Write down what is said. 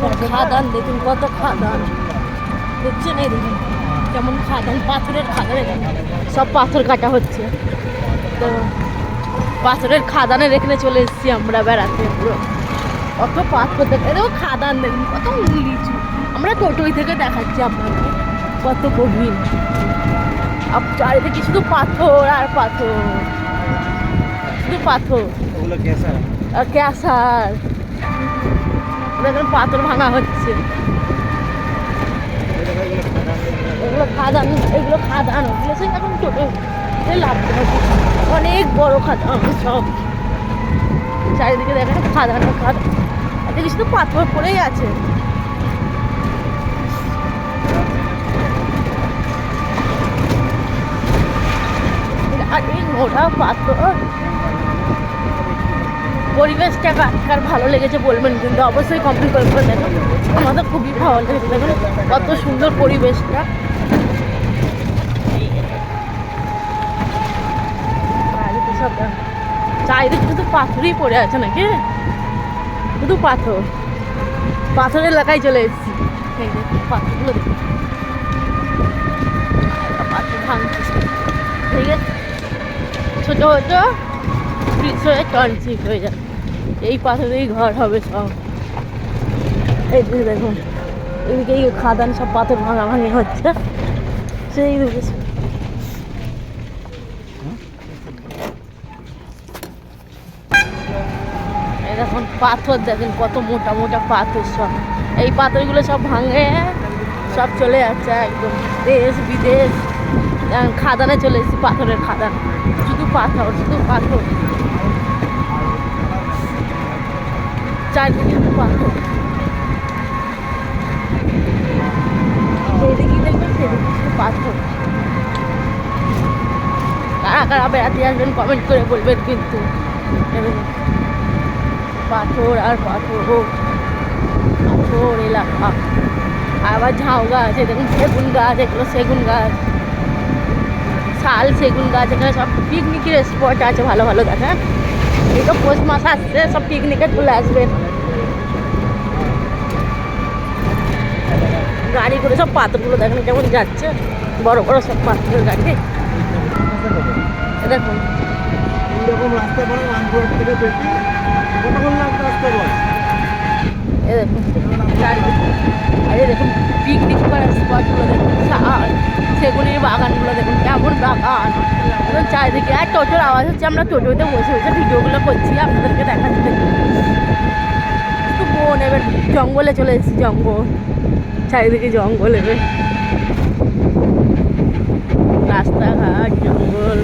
দেখুন খাদান, দেখুন কত খাদান দেখছেন, এই দেখুন কেমন খাদান, পাথরের খাদানে সব পাথর কাটা হচ্ছে। তো পাথরের খাদানের এখানে চলে এসেছি আমরা বেড়াতে। পুরো কত পাথর দেখে দেখো, খাদান দেখুন কত লিচু। আমরা টোটোই থেকে দেখাচ্ছি আপনাকে কত গভীর। চারিদিকে শুধু পাথর আর পাথর, শুধু পাথর আর ক্যাসার। দেখুন পাথর ভাঙা হচ্ছে। এগুলো খাদান, এগুলো খাদান ওগুলো সেই এখন টোটো লাভ হচ্ছে। অনেক বড় খাদান সব, চারিদিকে দেখেন খাদান খাদান, এদিকে শুধু পাথর পড়েই আছে। আর এই নোড়া পাথর, পরিবেশটা কার ভালো লেগেছে বলবেন কিন্তু অবশ্যই কমপ্লিট করবেন। দেখুন আমাদের খুবই ভালো লেগেছে, দেখুন কত সুন্দর পরিবেশটা। সব চারিদিকে শুধু পাথরই পড়ে আছে নাকি, শুধু পাথর, পাথরের এলাকায় চলে এসেছি। পাথরগুলো দেখুন, পাথর ভাঙছে, ঠিক আছে ছোটো ছোটো ব্রিজ হয়ে টনচিপ হয়ে যায়। এই পাথরেই ঘর হবে সব। এই দেখুন এদিকে এই খাদান সব পাথর ভাঙাভাঙি হচ্ছে, সেই দেখেছি। এই দেখুন পাথর দেখেন কত মোটা মোটা পাথর সব। এই পাথরগুলো সব ভাঙে সব চলে যাচ্ছে একদম দেশ বিদেশ। খাদানে চলে এসেছি, পাথরের খাদান, শুধু পাথর শুধু পাথর, চারদিকে শুধু পাথর। যেদিকেই দেখবেন সেদিকে শুধু পাথর। কারা কারা বেড়াতে আসবেন কমেন্ট করে বলবেন কিন্তু। পাথর আর পাথর, পাথর এলাকা। আবার ঝাউ গাছ, দেখুন সেগুন গাছ, এগুলো সেগুন গাছ, শাল সেগুন গাছ। এখানে সব পিকনিকের স্পট আছে ভালো ভালো গাছ। হ্যাঁ এই তো পৌষ মাস আসছে, সব পিকনিকে চলে আসবেন। গাড়ি করে সব পাথরগুলো দেখেন কেমন যাচ্ছে, বড় বড় সব পাথরের গাড়ি। দেখুন এরকম রাস্তা পড়ে রামপুর থেকে বেশি কতক্ষণ লাগবে রাস্তা পড়ে। এ দেখুন চারিদিকে, আরে দেখুন পিকনিক করার স্পটগুলো দেখুন, শাল সেগুলির বাগানগুলো দেখুন কেমন বাগান এবং চারিদিকে। আর টোটোর আওয়াজ হচ্ছে, আমরা টোটোতে বসে বসে ভিডিওগুলো করছি আপনাদেরকে দেখাচ্ছি। দেখুন একটু বন, এবার জঙ্গলে চলে এসেছি, জঙ্গল চারিদিকে জঙ্গল, এবার রাস্তাঘাট জঙ্গল।